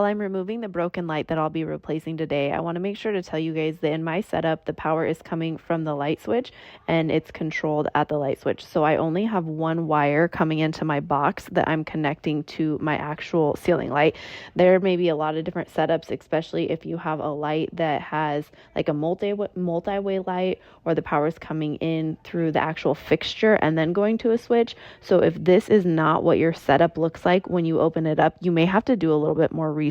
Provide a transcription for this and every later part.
While I'm removing the broken light that I'll be replacing today, I want to make sure to tell you guys that in my setup, the power is coming from the light switch and it's controlled at the light switch. So I only have one wire coming into my box that I'm connecting to my actual ceiling light. There may be a lot of different setups, especially if you have a light that has like a multi-way light, or the power is coming in through the actual fixture and then going to a switch. So if this is not what your setup looks like when you open it up, you may have to do a little bit more research.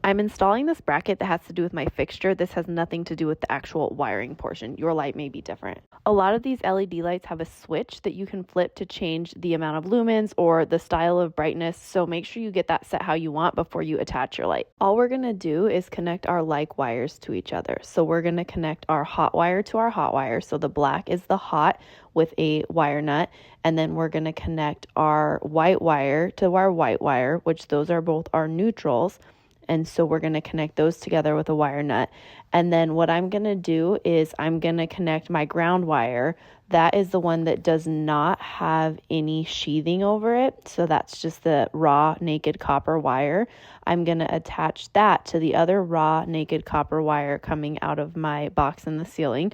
I'm installing this bracket that has to do with my fixture. This has nothing to do with the actual wiring portion. Your light may be different. A lot of these LED lights have a switch that you can flip to change the amount of lumens or the style of brightness. So make sure you get that set how you want before you attach your light. All we're going to do is connect our like wires to each other. So we're going to connect our hot wire to our hot wire. So the black is the hot with a wire nut. And then we're going to connect our white wire to our white wire, which those are both our neutrals. And so we're going to connect those together with a wire nut. And then what I'm going to do is I'm going to connect my ground wire. That is the one that does not have any sheathing over it. So that's just the raw naked copper wire. I'm going to attach that to the other raw naked copper wire coming out of my box in the ceiling.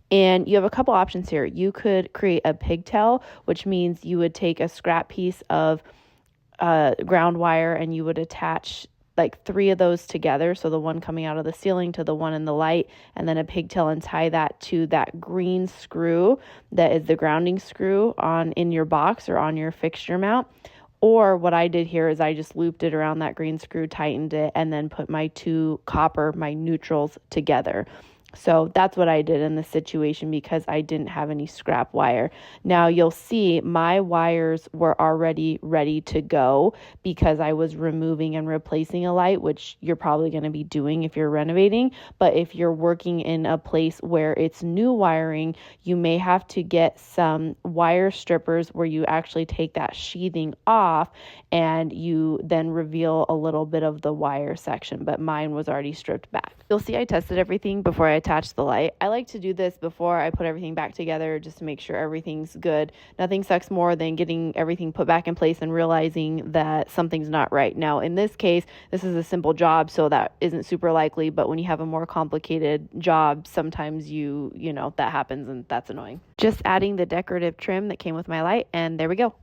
And you have a couple options here. You could create a pigtail, which means you would take a scrap piece of ground wire and you would attach like 3 of those together. So the one coming out of the ceiling to the one in the light, and then a pigtail, and tie that to that green screw that is the grounding screw in your box or on your fixture mount. Or what I did here is I just looped it around that green screw, tightened it, and then put my 2 copper, my neutrals together. So that's what I did in this situation because I didn't have any scrap wire. Now you'll see my wires were already ready to go because I was removing and replacing a light, which you're probably going to be doing if you're renovating. But if you're working in a place where it's new wiring, you may have to get some wire strippers where you actually take that sheathing off and you then reveal a little bit of the wire section. But mine was already stripped back. You'll see I tested everything before I attached the light. I like to do this before I put everything back together just to make sure everything's good. Nothing sucks more than getting everything put back in place and realizing that something's not right. Now, in this case, this is a simple job, so that isn't super likely, but when you have a more complicated job, sometimes you know, that happens and that's annoying. Just adding the decorative trim that came with my light, and there we go.